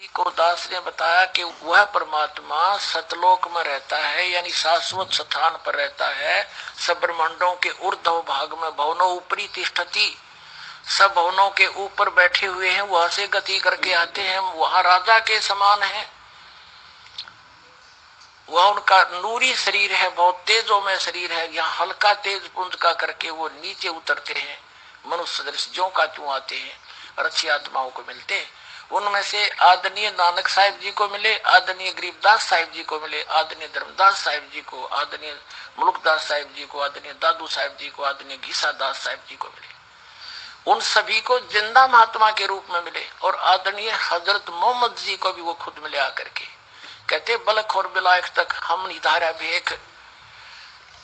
जी को दास ने बताया कि वह परमात्मा सतलोक में रहता है, यानी शाश्वत स्थान पर रहता है। सब ब्रह्मांडों के ऊर्ध्व भाग में भवनों ऊपरी तिष्ठति, सब भवनों के ऊपर बैठे हुए हैं, वहां से गति करके आते हैं, वहां राजा के समान है। वह उनका नूरी शरीर है, बहुत तेजों में शरीर है। यहाँ हल्का तेज पुंज का करके वो नीचे उतरते हैं, मनुष्य सदृश ज्यों का त्यों आते हैं और अच्छी आत्माओं को मिलते हैं। उनमें से आदरणीय नानक साहिब जी को मिले, आदरणीय गरीबदास साहिब जी को मिले, आदरणीय धर्मदास साहिब जी को, आदरणीय मुल्कदास साहिब जी को, आदरणीय दादू साहिब जी को, आदरणीय घीसा दास साहिब जी को मिले। उन सभी को जिंदा महात्मा के रूप में मिले। और आदरणीय हजरत मोहम्मद जी को भी वो खुद मिले आकर के। कहते बलख और बिलायक तक हम निधारा भेख।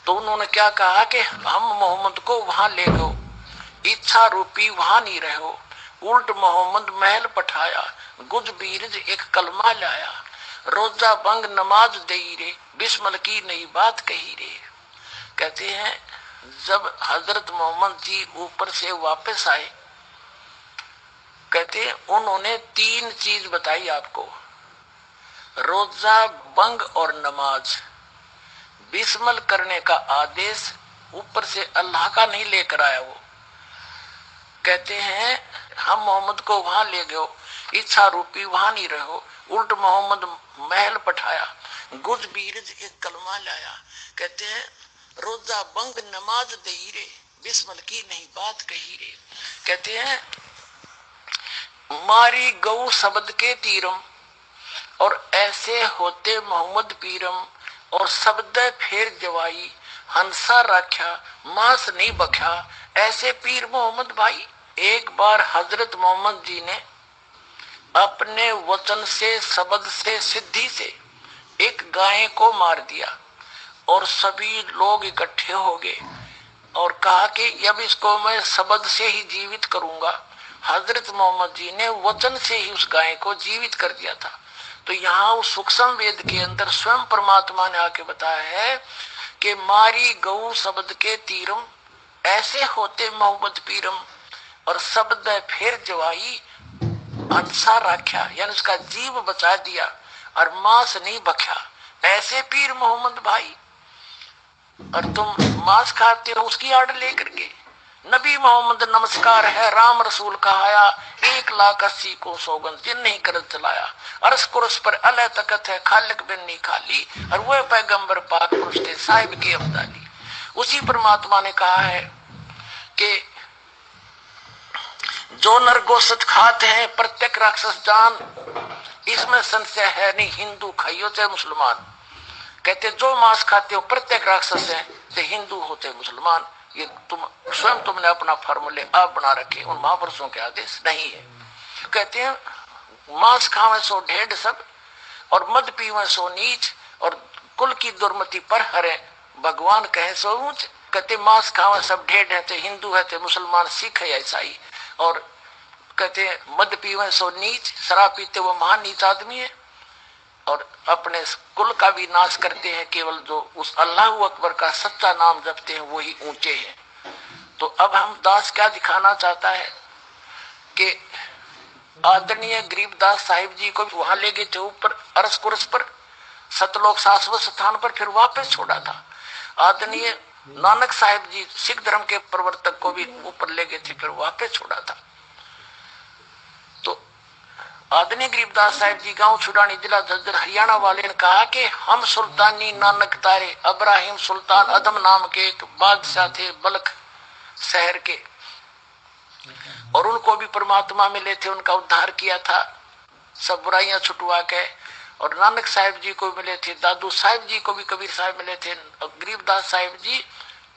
तो उन्होंने क्या कहा कि हम मोहम्मद को वहां ले गो, इच्छा रूपी वहां नहीं रहो। उल्ट मोहम्मद महल पठाया, गुज बीरज एक कलमा लाया। रोजा बंग नमाज दई रे, बिस्मल की नई बात कही रे। कहते हैं जब हजरत मोहम्मद जी ऊपर से वापस आए, कहते उन्होंने तीन चीज बताई आपको, रोजा बंग और नमाज। बिस्मल करने का आदेश ऊपर से अल्लाह का नहीं लेकर आया वो। कहते हैं हम मोहम्मद को वहां ले गए, इच्छा रूपी वहां नहीं रहो। उल्ट मोहम्मद महल पठाया, गुज बीरज एक कलमा लाया। कहते हैं रोजा बंग नमाज दई रे, बिस्मल की नहीं बात कही रे। कहते हैं मारी गौ शब्द के तीरम, और ऐसे होते मोहम्मद पीरम। और शब्द फेर जवाई, हंसा राख्या मांस नहीं बख्या। ऐसे पीर मोहम्मद भाई। एक बार हजरत मोहम्मद जी ने अपने वचन से, शब्द से, सिद्धि से एक गाय को मार दिया और सभी लोग इकट्ठे हो गए और कहा कि अब इसको मैं शब्द से ही जीवित करूंगा। हजरत मोहम्मद जी ने वचन से ही उस गाय को जीवित कर दिया था। तो यहाँ उस सूक्ष्म वेद के अंदर स्वयं परमात्मा ने आके बताया है कि मारी गौ शब्द के तीरम, ऐसे होते मोहम्मद पीरम। और शब्द फिर जवाई, अंसा राख्या, यानी उसका जीव बचा दिया और मांस नहीं बख्या। ऐसे पीर मोहम्मद भाई। और तुम मांस खाते हो उसकी आड़ लेकर के। नबी मोहम्मद नमस्कार है, राम रसूल कहाया, 1,80,000 को सौगंध जिन नहीं कर चलाया। अरस कुरस पर अलह तकत है, खालिक बिन नहीं खाली। और वह पैगंबर पाक पुरुष थे साहिब की अब्दाली। उसी परमात्मा ने कहा है कि जो नरगोश्त खाते हैं प्रत्येक राक्षस जान, इसमें संशय है नहीं, हिंदू खाइयो चाहे मुसलमान। कहते जो मांस खाते हो प्रत्येक राक्षस है, चाहे हिंदू हो चाहे मुसलमान। ये तुमने अपना फॉर्मूले आप बना रखे, उन महापुरुषों के आदेश नहीं है। कहते हैं मांस खावे सो ढेढ़ सब, और मद पीवे सो नीच, और कुल की दुर्मति पर हरे, भगवान कहे सो ऊंच। कहते मांस खावे सब ढेढ़ है, चाहे हिंदू है चाहे मुसलमान, सिख है या ईसाई। और कहते मद पीवे सो नीच, शराब पीते वो महान नीच आदमी है। और अपने कुल का भी नाश करते हैं, केवल जो उस अल्लाह अकबर का सच्चा नाम जपते हैं वही ऊंचे हैं। तो अब हम दास क्या दिखाना चाहता है कि आदरणीय गरीबदास साहिब जी को वहां ले गए थे ऊपर अरस कुरस पर, सतलोक शाश्वत स्थान पर, फिर वापस छोड़ा था। आदरणीय नानक साहिब जी सिख धर्म के प्रवर्तक को भी ऊपर ले गए थे, फिर वापस छोड़ा था। तो आदरणीय गरीबदास साहिब जी गांव छुड़ानी, जिला झज्जर, हरियाणा वाले ने कहा कि हम सुल्तानी नानक तारे, इब्राहिम सुल्तान अदम नाम के एक बादशाह थे बलख शहर के, और उनको भी परमात्मा मिले थे, उनका उद्धार किया था सब बुराइयां छुटवा के। और नानक साहिब जी को मिले थे, दादू साहिब जी को भी कबीर साहिब मिले थे। गरीबदास साहिब जी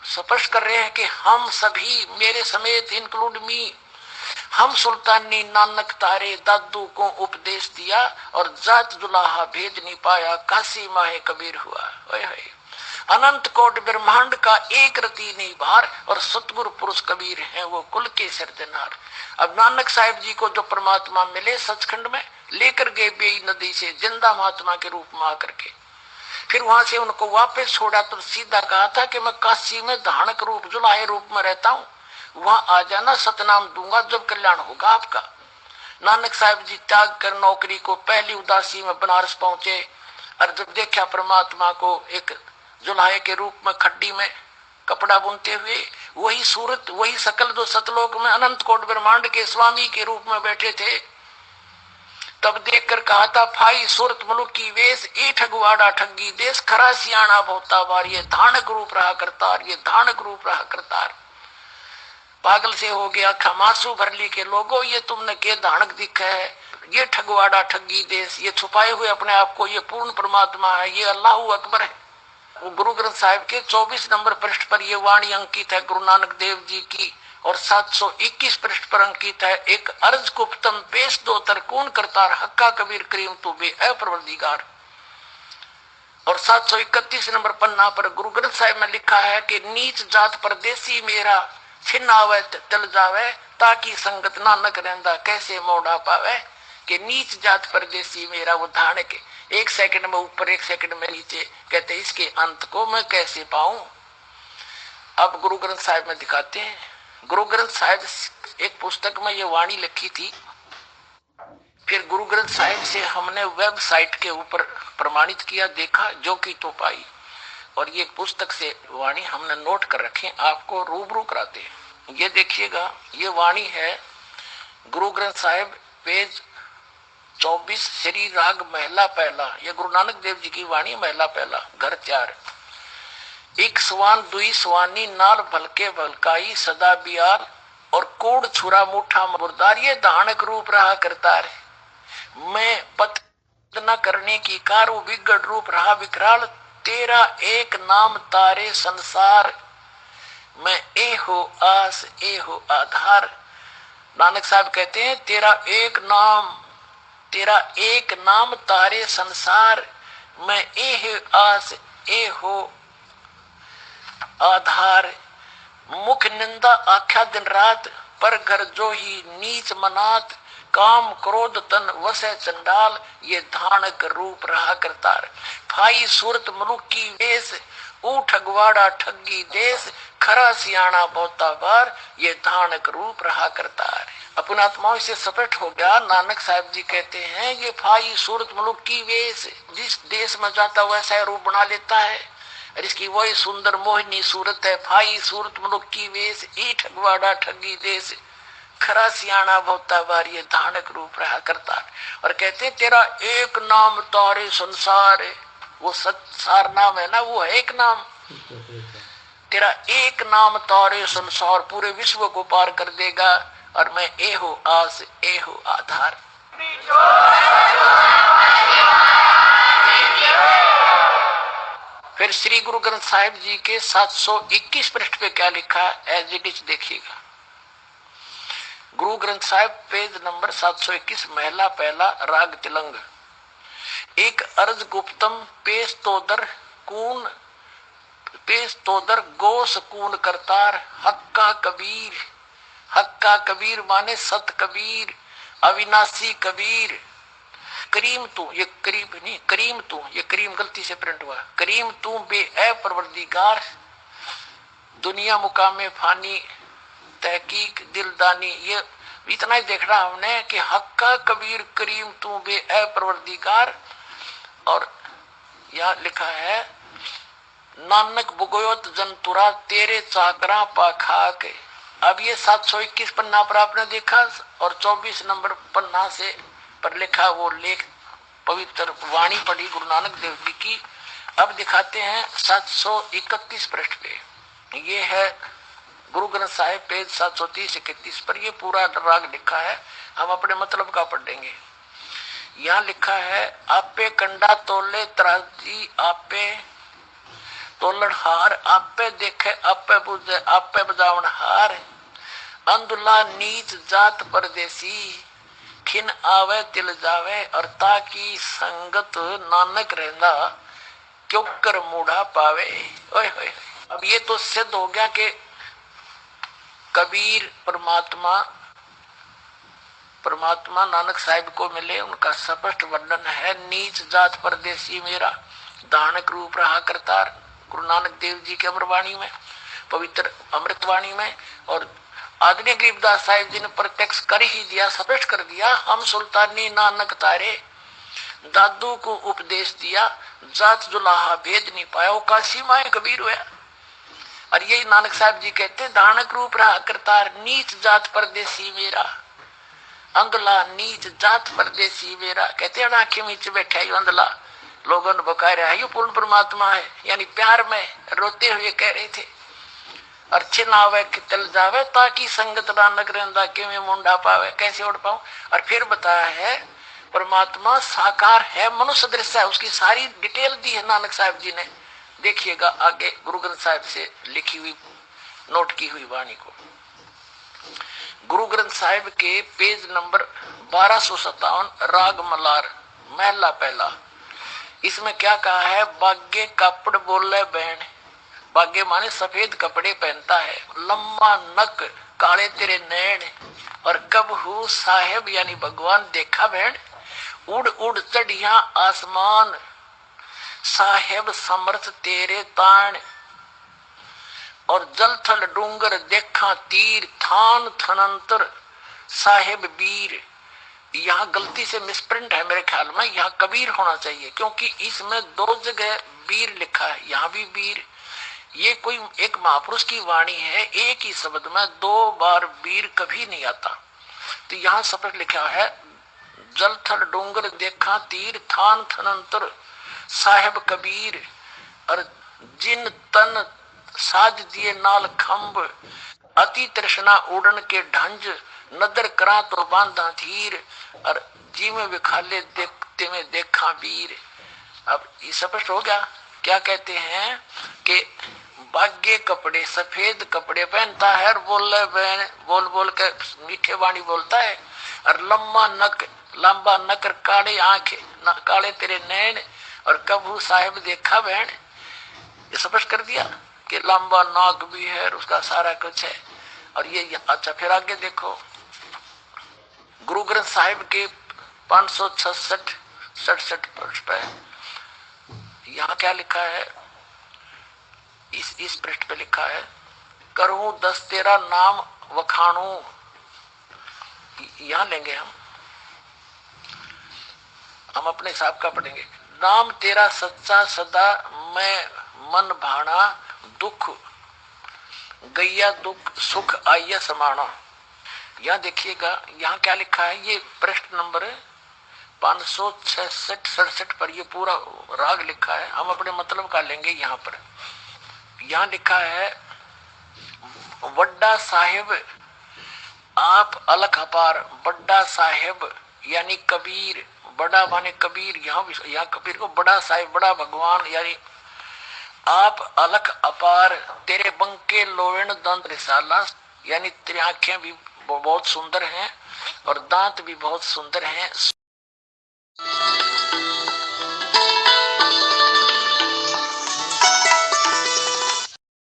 स्पष्ट कर रहे हैं कि हम सभी, मेरे समेत इंक्लूड मी, हम सुल्तानी नानक तारे दादू को उपदेश दिया, और जात दुलाहा भेद नहीं पाया, काशी माहे कबीर हुआ। अनंत कोट ब्रह्मांड का एक रति नहीं भार, और सतगुरु पुरुष कबीर हैं वो कुल के सिरजनहार। अब नानक साहिब जी को जो परमात्मा मिले सचखंड में, लेकर गए बेई नदी से जिंदा महात्मा के रूप में आकर के, फिर वहां से उनको वापस छोड़ा तो सीधा कहा था कि मैं काशी में धानक रूप जुलाहे रूप में रहता हूँ, वहां आ जाना, सतनाम दूंगा, जब कल्याण होगा आपका। नानक साहब जी त्याग कर नौकरी को पहली उदासी में बनारस पहुंचे और जब देखा परमात्मा को एक जुल्हे के रूप में खड्डी में कपड़ा बुनते हुए, वही सूरत वही सकल जो सतलोक में अनंत कोट ब्रह्मांड के स्वामी के रूप में बैठे थे, तब देखकर कहा था फाई सूरत मुलुक की वेश ए ठगवाड़ा ठगी देश खरा सियाणा भोता बार, ये धानक रूप रहा करतार, ये धानक रूप रहा करतार। पागल से हो गया खमासू भरली के लोगों, ये तुमने के धानक दिखा है, ये ठगवाड़ा ठगी देश, ये छुपाए हुए अपने आप को, ये पूर्ण परमात्मा है, ये अल्लाह अकबर है। वो गुरु ग्रंथ साहिब के 24 नंबर पृष्ठ पर ये वाणी अंकित है गुरु नानक देव जी की, और 721 पृष्ठ पर अंकित है एक अर्ज गुप्तम पेश दो तरकून करतार हक्का कबीर करीम तू बे अप्रवरदिगार। और 731 नंबर पन्ना पर गुरु ग्रंथ साहिब में लिखा है कि नीच जात परदेसी मेरा छिन्न आवे तल जावे, ताकि संगत नानक रहंदा कैसे मोड़ा पावे। कि नीच जात परदेसी मेरा, वो धान के 1 सेकंड में ऊपर 1 सेकंड में नीचे, कहते इसके अंत को मैं कैसे पाऊं। अब गुरु ग्रंथ साहिब में दिखाते हैं, गुरु ग्रंथ साहिब एक पुस्तक में ये वाणी लिखी थी, फिर गुरु ग्रंथ साहिब से हमने वेबसाइट के ऊपर प्रमाणित किया, देखा जो की तो पाई, और ये पुस्तक से वाणी हमने नोट कर रखे, आपको रूबरू कराते हैं। ये देखिएगा, ये वाणी है गुरु ग्रंथ साहिब पेज 24 श्री राग महला पहला, ये गुरु नानक देव जी की वाणी महला पहला, घर 4। एक स्वान दुई स्वानी नाल भलके भलकाई सदा बियाल, और कोड़ छुरा मुठा मुर्दार, ये दानक रूप रहा करतार। मैं पत न करने की कार बिगड़ रूप रहा विकराल, तेरा एक नाम तारे संसार, मैं ए हो आस ए हो आधार। नानक साहब कहते हैं तेरा एक नाम तारे संसार, मैं ए है आस ए हो आधार। मुख निंदा आख्या दिन रात, पर घर जो ही नीच मनात, काम क्रोध तन वसे चंडाल, ये धानक रूप रहा करतार। फाई सूरत मुलुक की वेश, ऊ ठगवाड़ा ठगी देश, खरा सियाणा बहुता बार, ये धानक रूप रहा करतार। अपनी आत्माओं से सपट हो गया। नानक साहब जी कहते हैं ये फाई सूरत मुलुक की वेश, जिस देश में जाता वैसा रूप बना लेता है, और इसकी वही सुंदर मोहिनी सूरत है। फाई सूरत मुलुक की वेश, ई ठगवाड़ा ठगी देश, खरा सियाणा बहुता बार, ये धानक रूप रहा करता। और कहते हैं तेरा एक नाम तारे संसार, वो संसार नाम है ना, वो है एक नाम। तेरा एक नाम तारे संसार, पूरे विश्व को पार कर देगा, और मैं ए हो आस ए हो आधार। फिर श्री गुरु ग्रंथ साहिब जी के 721 पृष्ठ पे क्या लिखा है, एज इट इज देखिएगा। गुरु ग्रंथ साहिब पेज नंबर 721 महला पहला, राग तिलंग। एक अर्ज गुप्तम पेश तोदर गोस कून करतार, हक्का कबीर। हक्का कबीर माने सत कबीर, अविनाशी कबीर। करीम तू, ये करीब नहीं, करीम तू, ये करीम गलती से प्रिंट हुआ, करीम तू बे परवरदिगार। दुनिया मुकामे फानी तहकीक दिलदानी, ये इतना ही देखना हमने कि हक्का कबीर करीम तू बे परवरदिगार। और यहाँ लिखा है नानक बुगोयत जंतुरा तेरे चाकरा पाखा के। अब ये 721 पन्ना पर आपने देखा, और 24 नंबर पन्ना से पर लिखा वो लेख पवित्र वाणी पढ़ी गुरु नानक देव जी की। अब दिखाते हैं 731 पृष्ठ पे, ये है गुरु ग्रंथ साहिब पेज 730-31 पर ये पूरा राग लिखा है, हम अपने मतलब का पढ़ेंगे। यहाँ लिखा है आपे कंडा तोले तराजी, आपे तोलन हार, आपे देखे आपे बुझे, आपे बजावन हार। अंधुला नीच जात परदेसी, खिन आवे तिल जावे, और ताकि संगत नानक रहना क्यों कर मूढ़ा पावे। ओए होए, अब ये तो सिद्ध हो गया कि कबीर परमात्मा नानक साहिब को मिले, उनका स्पष्ट वर्णन है। नीच जात परदेसी मेरा, दानक रूप रहा करतार, गुरु नानक देव जी के अमरवाणी में, पवित्र अमृतवाणी में। और आदरणीय गरीबदास साहिब जी ने प्रत्यक्ष कर ही दिया, स्पष्ट कर दिया। हम सुल्तानी नानक तारे, दादू को उपदेश दिया, जात जुलाहा भेद नहीं पाया, वो काशी माए कबीर हुआ। और यही नानक साहब जी कहते, दानक रूप रहा करतार, नीच जात परदेसी मेरा, अंधला नीच जात परदेसी मेरा। कहते हैं आंखें नीचे बैठा ही अंधला, लोगों ने बका रहा है, ये पूर्ण परमात्मा है। यानी प्यार में रोते हुए कह रहे थे, अच्छे नावे कि तल जावे, ताकि संगत नानक रहंदा के में मुंडा पावे, कैसे उड़ पाऊं। और फिर बताया है परमात्मा साकार है, मनुष्य दृश्य है, उसकी सारी डिटेल दी है नानक साहब जी ने। देखिएगा आगे गुरु ग्रंथ साहिब से लिखी हुई, नोट की हुई वाणी को। गुरु ग्रंथ साहिब के पेज नंबर 1257, राग मलार, महला पहला। इसमें क्या कहा है, बागे कपड़ बोले बैन, बागे माने सफेद कपड़े पहनता है, लंबा नक काले तेरे नैन, और कब हु साहेब यानी भगवान देखा बहन, उड़ उड़ चढ़िया आसमान, साहेब समर्थ तेरे तान, और जल थल डूंगर देखा तीर, थान थनंतर साहेब वीर। यहाँ गलती से मिसप्रिंट है मेरे ख्याल में, यहाँ कबीर होना चाहिए, क्योंकि इसमें 2 जगह वीर लिखा है, यहाँ भी वीर। ये कोई एक महापुरुष की वाणी है, एक ही शब्द में 2 बार वीर कभी नहीं आता। तो यहाँ स्पष्ट लिखा है, जल थल डूंगर देखा तीर, थान थनंतर साहेब कबीर, और जिन तन साज दिए नाल खम्ब, अति तृष्णा उड़न के ढंज, नदर करा तो बांधा धीर, और जी में विखाले देखते में देखा वीर। अब ये स्पष्ट हो गया। क्या कहते हैं कि बागे कपड़े, सफेद कपड़े पहनता है, और बोल बोल के मीठे वाणी बोलता है, और लंबा नक, काले आंखें, काले तेरे नैन, और कबू साहिब देखा बहन। ये स्पष्ट कर दिया कि लंबा नाक भी है और उसका सारा कुछ है। और ये अच्छा, फिर आगे देखो गुरु ग्रंथ साहिब के 566 पृष्ठ पे यहाँ क्या लिखा है, इस पृष्ठ पे लिखा है, करूं 10 तेरा नाम वखाणू। यहां लेंगे हम अपने हिसाब का पढ़ेंगे। नाम तेरा सच्चा सदा मैं मन भाना, दुख गैया दुख सुख आइया समाना। यहाँ देखिएगा, यहाँ क्या लिखा है, ये पृष्ठ नंबर 566-67 पर ये पूरा राग लिखा है, हम अपने मतलब का लेंगे। यहाँ पर यहाँ लिखा है, वड्डा साहिब आप अलख अपार, बड्डा साहिब यानी कबीर, बड़ा माने कबीर, यहाँ कबीर को बड़ा साहिब, बड़ा भगवान, यानी आप अलख अपार, तेरे बंके लोवेण दंत रिसाला, यानी तेरी आंखें भी बहुत सुंदर हैं और दांत भी बहुत सुंदर हैं।